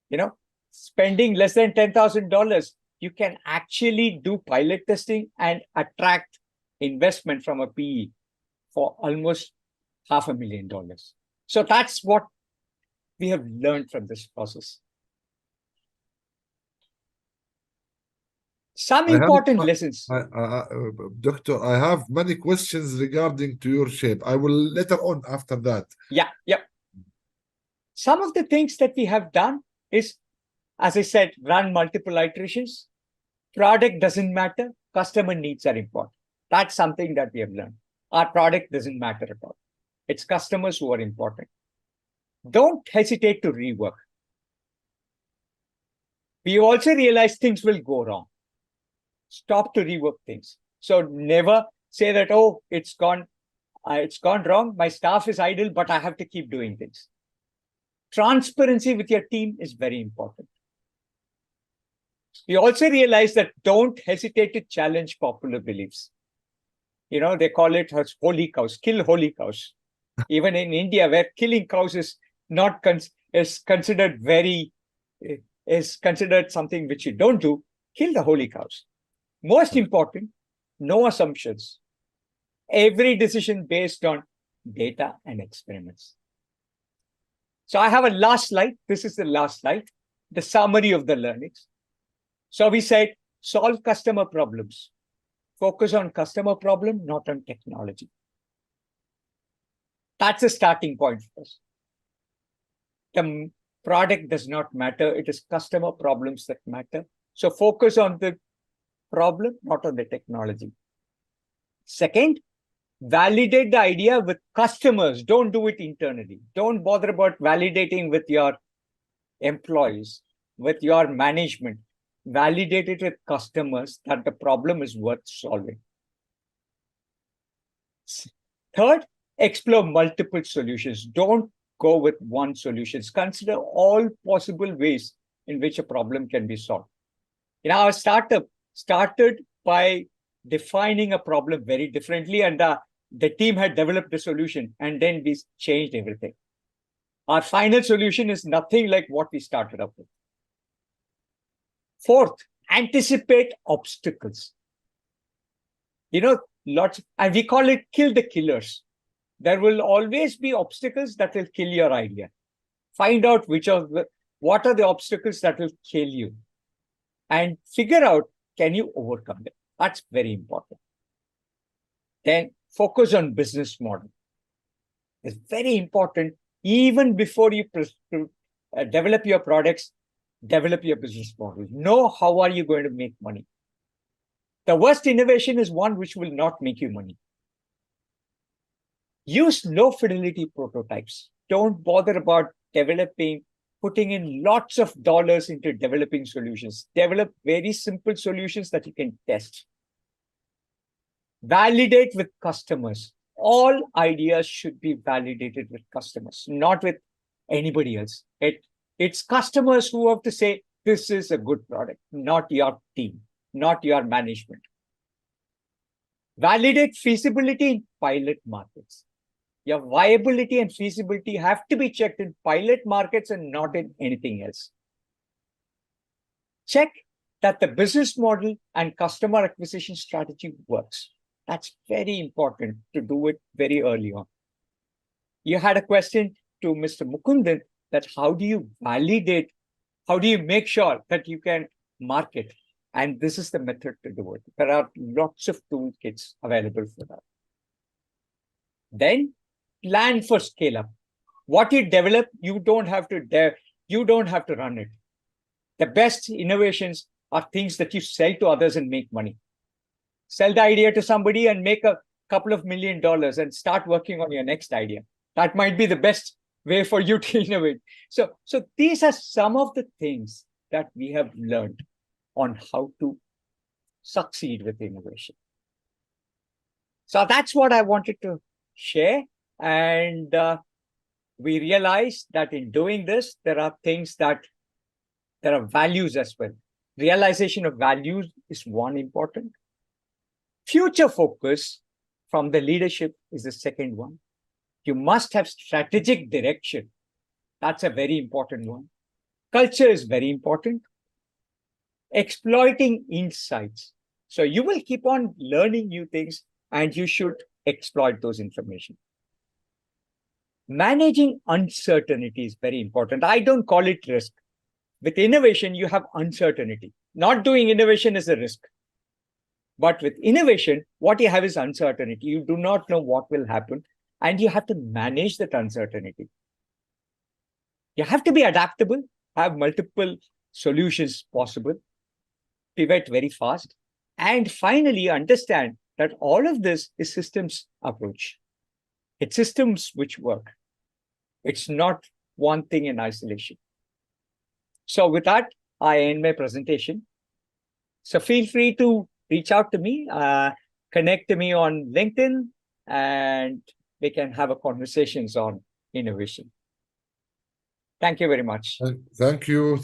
You know, spending less than $10,000, you can actually do pilot testing and attract investment from a PE for almost $500,000. So that's what we have learned from this process. Some important lessons. Doctor, I have many questions regarding to your shape. I will later on after that. Yeah. Some of the things that we have done is, as I said, run multiple iterations. Product doesn't matter. Customer needs are important. That's something that we have learned. Our product doesn't matter at all. It's customers who are important. Don't hesitate to rework. We also realize things will go wrong. Stop to rework things. So never say that, oh, it's gone wrong. My staff is idle, but I have to keep doing things. Transparency with your team is very important. We also realize that don't hesitate to challenge popular beliefs. You know, they call it holy cows, kill holy cows. Even in India, where killing cows is not is considered something which you don't do, kill the holy cows. Most important, no assumptions. Every decision based on data and experiments. So I have a last slide. This is the last slide, the summary of the learnings. So we said, solve customer problems. Focus on customer problem, not on technology. That's a starting point for us. The product does not matter. It is customer problems that matter. So focus on the problem, not on the technology. Second, validate the idea with customers. Don't do it internally. Don't bother about validating with your employees, with your management. Validate it with customers that the problem is worth solving. Third, explore multiple solutions. Don't go with one solution. Consider all possible ways in which a problem can be solved. In our startup, started by defining a problem very differently, and the team had developed a solution, and then we changed everything. Our final solution is nothing like what we started up with. Fourth, anticipate obstacles. You know, and we call it kill the killers. There will always be obstacles that will kill your idea. Find out what are the obstacles that will kill you, and figure out, can you overcome them? That's very important. Then focus on business model. It's very important. Even before you develop your products, develop your business model. Know how are you going to make money. The worst innovation is one which will not make you money. Use low fidelity prototypes. Don't bother about putting in lots of dollars into developing solutions. Develop very simple solutions that you can test. Validate with customers. All ideas should be validated with customers, not with anybody else. It's customers who have to say, this is a good product, not your team, not your management. Validate feasibility in pilot markets. Your viability and feasibility have to be checked in pilot markets and not in anything else. Check that the business model and customer acquisition strategy works. That's very important to do it very early on. You had a question to Mr. Mukundan that how do you validate, how do you make sure that you can market? And this is the method to do it. There are lots of toolkits available for that. Then plan for scale up. What you develop, you don't have to run it. The best innovations are things that you sell to others and make money. Sell the idea to somebody and make a couple of $1 million and start working on your next idea. That might be the best way for you to innovate. So these are some of the things that we have learned on how to succeed with innovation. So that's what I wanted to share. And we realized that in doing this, there are values as well. Realization of values is one important. Future focus from the leadership is the second one. You must have strategic direction. That's a very important one. Culture is very important. Exploiting insights. So you will keep on learning new things and you should exploit those information. Managing uncertainty is very important. I don't call it risk. With innovation, you have uncertainty. Not doing innovation is a risk. But with innovation, what you have is uncertainty. You do not know what will happen, and you have to manage that uncertainty. You have to be adaptable, have multiple solutions possible, pivot very fast, and finally understand that all of this is systems approach. It's systems which work. It's not one thing in isolation. So with that, I end my presentation. So feel free to reach out to me, connect to me on LinkedIn, and we can have a conversations on innovation. Thank you very much. Thank you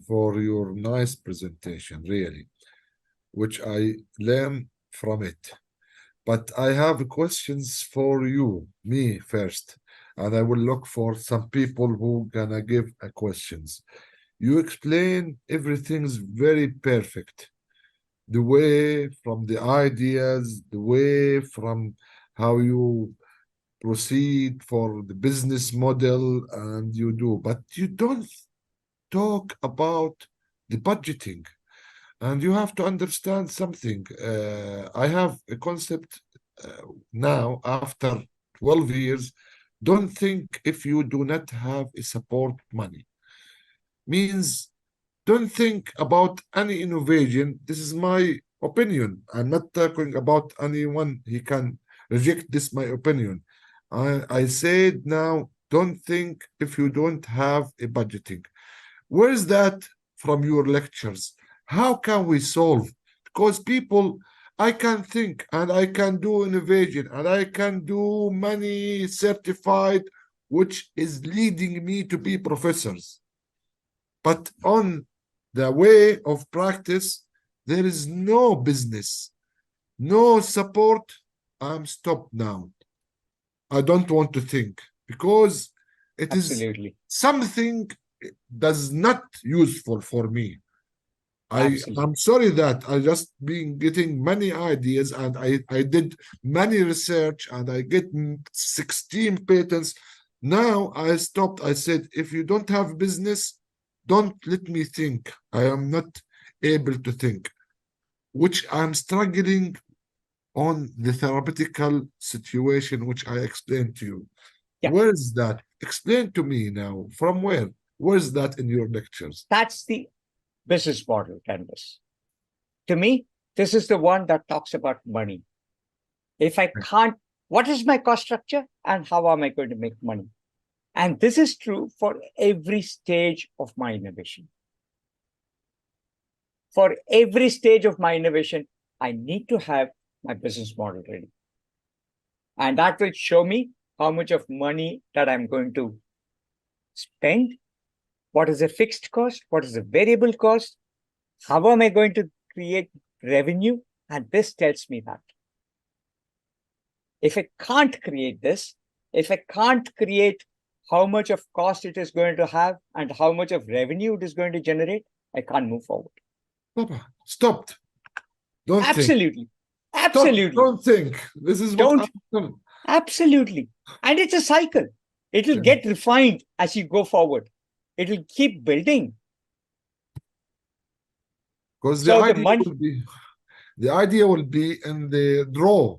for your nice presentation, really, which I learned from it. But I have questions for you, me first, and I will look for some people who gonna give questions. You explain everything's very perfect. The way from the ideas, the way from how you proceed for the business model, and you do, but you don't talk about the budgeting. And you have to understand something. I have a concept now after 12 years. Don't think if you do not have a support money. Means don't think about any innovation. This is my opinion. I'm not talking about anyone. He can reject this, my opinion. I said now, don't think if you don't have a budgeting. Where is that from your lectures? How can we solve? Because people, I can think and I can do innovation and I can do money certified, which is leading me to be professors. But on the way of practice, there is no business, no support. I'm stopped now. I don't want to think because it Absolutely. is something that's not useful for me. I'm sorry that I just been getting many ideas and I did many research and I get 16 patents. Now I stopped. I said, if you don't have business, don't let me think. I am not able to think, which I'm struggling on the therapeutical situation, which I explained to you. Yeah. Where is that? Explain to me now. From where? Where is that in your lectures? That's the business model canvas. To me, this is the one that talks about money. If I can't, what is my cost structure and how am I going to make money? And this is true for every stage of my innovation. For every stage of my innovation, I need to have my business model ready. And that will show me how much of money that I'm going to spend. What is the fixed cost? What is the variable cost? How am I going to create revenue? And this tells me that. If I can't create this, if I can't create how much of cost it is going to have and how much of revenue it is going to generate, I can't move forward. Papa, stopped. Don't think. Absolutely. Absolutely. Don't think. This is what Don't. Absolutely. And it's a cycle. It will get refined as you go forward. It will keep building. Because So the idea will be in the draw.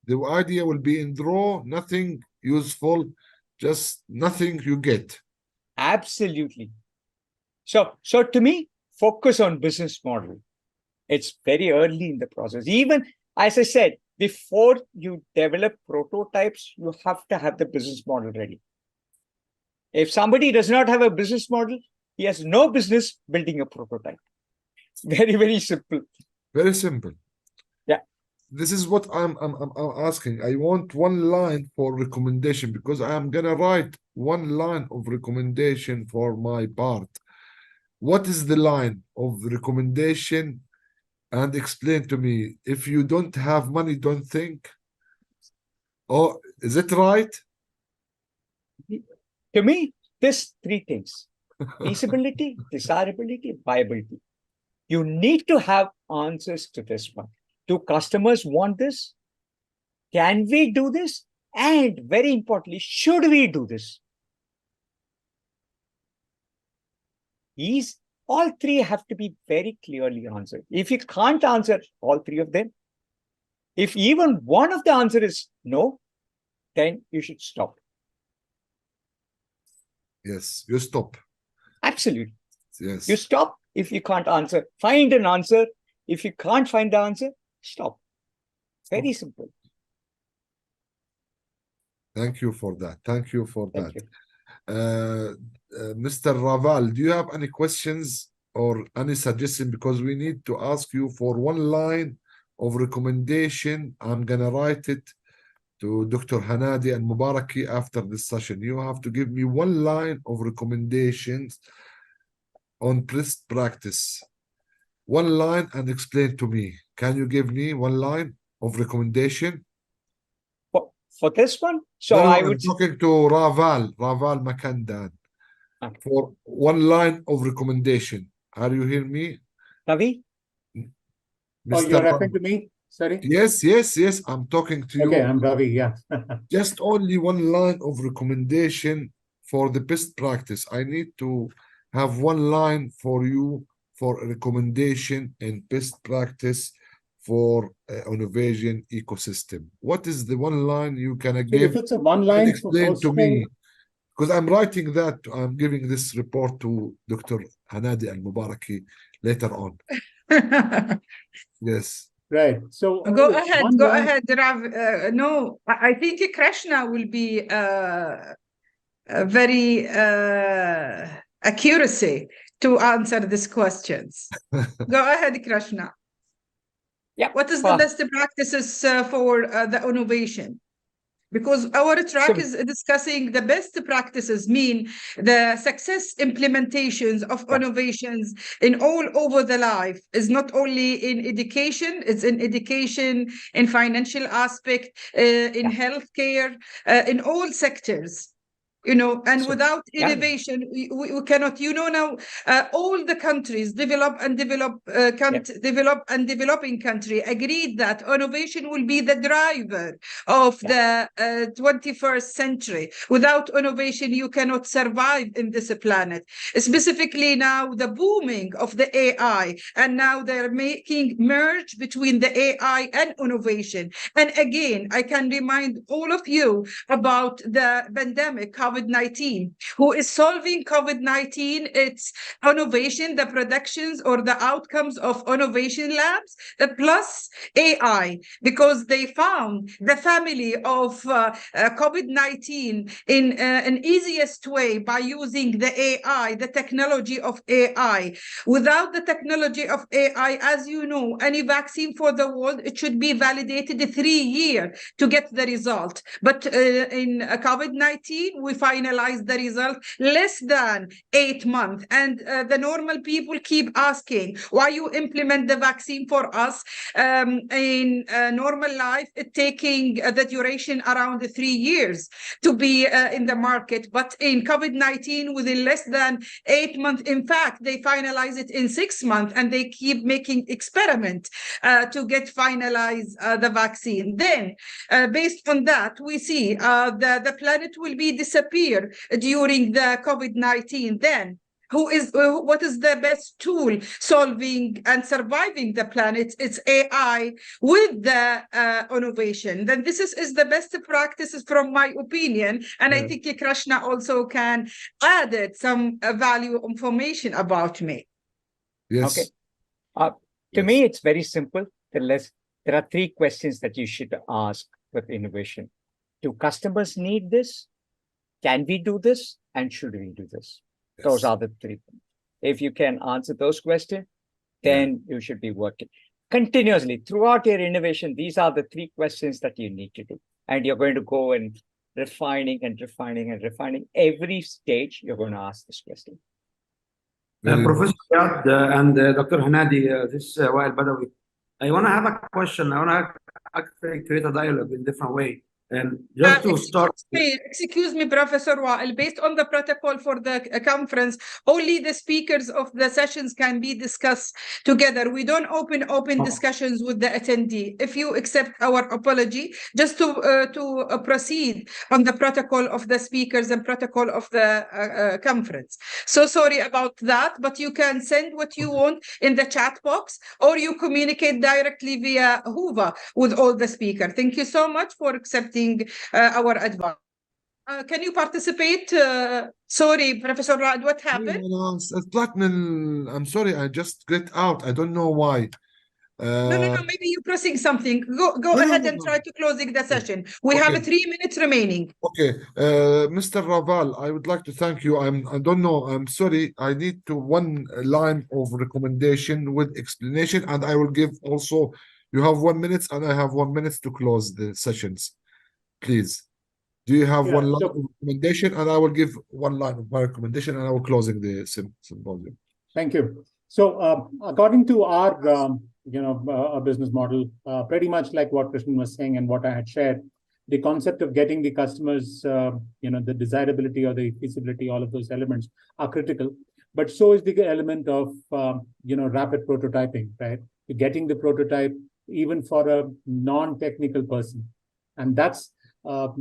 The idea will be in draw, nothing useful, just nothing you get. Absolutely. So to me, focus on business model. It's very early in the process. Even, as I said, before you develop prototypes, you have to have the business model ready. If somebody does not have a business model, he has no business building a prototype. Very, very simple. Very simple. Yeah. This is what I'm asking. I want one line for recommendation because I'm gonna write one line of recommendation for my part. What is the line of recommendation? And explain to me. If you don't have money, don't think. Oh, is it right? To me, there's three things: feasibility, desirability, viability. You need to have answers to this one. Do customers want this? Can we do this? And very importantly, should we do this? All three have to be very clearly answered. If you can't answer all three of them, if even one of the answer is no, then you should stop. Yes, you stop. Absolutely. Yes. You stop if you can't answer. Find an answer. If you can't find the answer, stop. Very simple. Thank you for that. Thank you for Thank that. you. Mr. Raval, do you have any questions or any suggestion? Because we need to ask you for one line of recommendation. I'm gonna write it to Dr. Hanadi and Mubaraki after this session. You have to give me one line of recommendations on best practice. One line and explain to me. Can you give me one line of recommendation? For this one? So no, I I'm would talking to Raval Mukundan. Okay. For one line of recommendation. Are you hearing me? Ravi? Oh, you're referring to me? Sorry? Yes. I'm talking to you. Okay, I'm Ravi, yeah. Just only one line of recommendation for the best practice. I need to have one line for you for a recommendation and best practice for innovation ecosystem. What is the one line you can give? If it's a one line, explain to me. Because I'm writing that, I'm giving this report to Dr. Hanadi Al-Mubaraki later on. Yes. Right. So go ahead, Rav. No, I think Krishna will be very accuracy to answer these questions. Go ahead, Krishna. Yeah. What is the best practices for the innovation? Because our track is discussing the best practices, mean the success implementations of innovations in all over the life is not only in education, it's in education, in financial aspect, in healthcare, in all sectors. And without innovation, we cannot. Now all the countries, developing country, agreed that innovation will be the driver of the 21st century. Without innovation, you cannot survive in this planet. Specifically now, the booming of the AI, and now they're making merge between the AI and innovation. And again, I can remind all of you about the pandemic, COVID-19. Who is solving COVID-19? It's innovation, the productions or the outcomes of innovation labs, plus AI, because they found the family of COVID-19 in an easiest way by using the AI, the technology of AI. Without the technology of AI, as you know, any vaccine for the world, it should be validated 3 years to get the result. But in COVID-19, we finalize the result less than 8 months. And the normal people keep asking why you implement the vaccine for us in normal life, it taking the duration around 3 years to be in the market. But in COVID-19, within less than 8 months, in fact, they finalize it in 6 months, and they keep making experiment to get finalized the vaccine. Then, based on that, we see the planet will be disappear during the COVID-19. Then, what is the best tool solving and surviving the planet? It's AI with the innovation. Then this is the best practices from my opinion. And I think Krishna also can add some value information about me. Yes. Okay. To me, it's very simple. There are 3 questions that you should ask with innovation. Do customers need this? Can we do this? And should we do this? Yes. Those are the 3 things. If you can answer those questions, then you should be working continuously throughout your innovation. These are the 3 questions that you need to do. And you're going to go and refining and refining and refining. Every stage, you're going to ask this question. Professor Riyad and Dr. Hanadi, this is Wael Badawi. I want to have a question. I want to actually create a dialogue in a different way. And just to start. Excuse me, Professor Wael, based on the protocol for the conference, only the speakers of the sessions can be discussed together. We don't open discussions with the attendee. If you accept our apology, just to proceed on the protocol of the speakers and protocol of the conference. So sorry about that, but you can send what you want in the chat box, or you communicate directly via Hoover with all the speakers. Thank you so much for accepting our advice. Can you participate? Sorry, Professor Raad, what happened? No, Platinum, I'm sorry, I just get out. I don't know why. No, maybe you're pressing something. Go ahead and try to closing the session. We have 3 minutes remaining. Okay, Mr. Raval, I would like to thank you. I don't know, I'm sorry. I need to 1 line of recommendation with explanation, and I will give also, you have 1 minute and I have 1 minute to close the sessions. Please, do you have 1 line of recommendation, and I will give 1 line of my recommendation, and I will closing the symposium. Thank you. So, according to our, our business model, pretty much like what Krishnan was saying and what I had shared, the concept of getting the customers, the desirability or the feasibility, all of those elements are critical. But so is the element of, rapid prototyping, right? Getting the prototype even for a non-technical person, and that's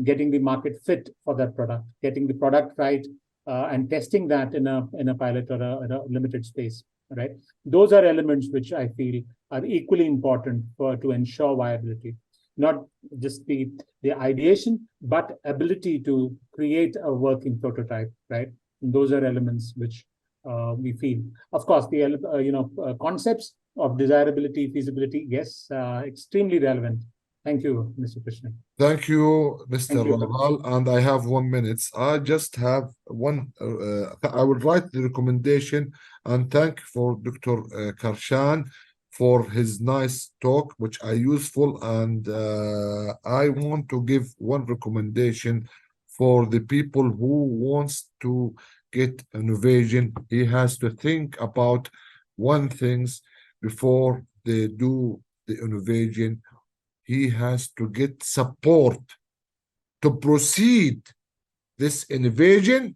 getting the market fit for that product, getting the product right, and testing that in a pilot or a limited space, right? Those are elements which I feel are equally important to ensure viability, not just the ideation, but ability to create a working prototype, right? And those are elements which we feel. Of course, the concepts of desirability, feasibility, yes, extremely relevant. Thank you, Mr. Krishnan. Thank you, Mr. Raval, and I have 1 minute. I just have one, I will write the recommendation and thank for Dr. Karshan for his nice talk, which are useful, and I want to give 1 recommendation for the people who wants to get innovation. He has to think about 1 thing before they do the innovation. He has to get support to proceed this innovation.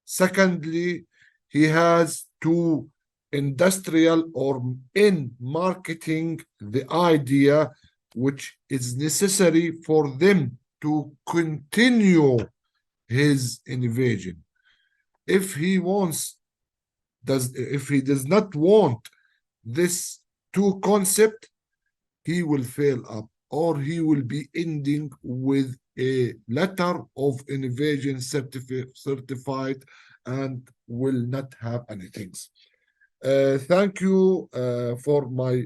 Secondly, he has to industrial or in marketing the idea which is necessary for them to continue his innovation. If he does not want this 2 concepts, he will fail up, or he will be ending with a letter of innovation certified and will not have anything. Thank you for my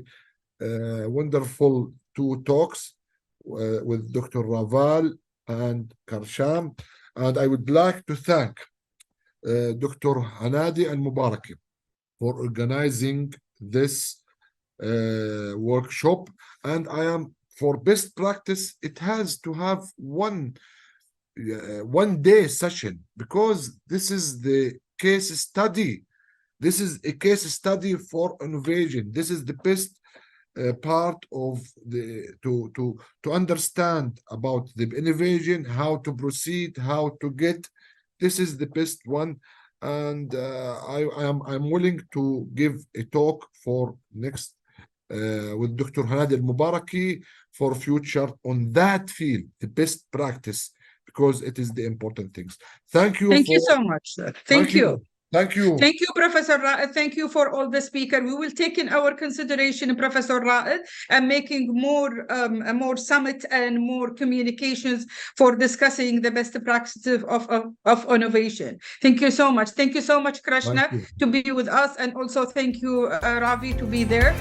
wonderful 2 talks with Dr. Raval and Karshan, and I would like to thank Dr. Hanadi and Mubarak for organizing this workshop. And I am for best practice, it has to have 1 one-day session, because this is the case study. This is a case study for innovation. This is the best part of the to understand about the innovation, how to proceed, how to get. This is the best one, and I'm willing to give a talk for next with Dr. Hanadi Al-Mubaraki for future on that field, the best practice, because it is the important things. Thank you. Thank you so much, sir. Thank you. Thank you. Thank you, Professor Raed. Thank you for all the speaker. We will take in our consideration, Professor Raed, and making more summit and more communications for discussing the best practices of innovation. Thank you so much. Thank you so much, Krishna, to be with us, and also thank you, Ravi, to be there.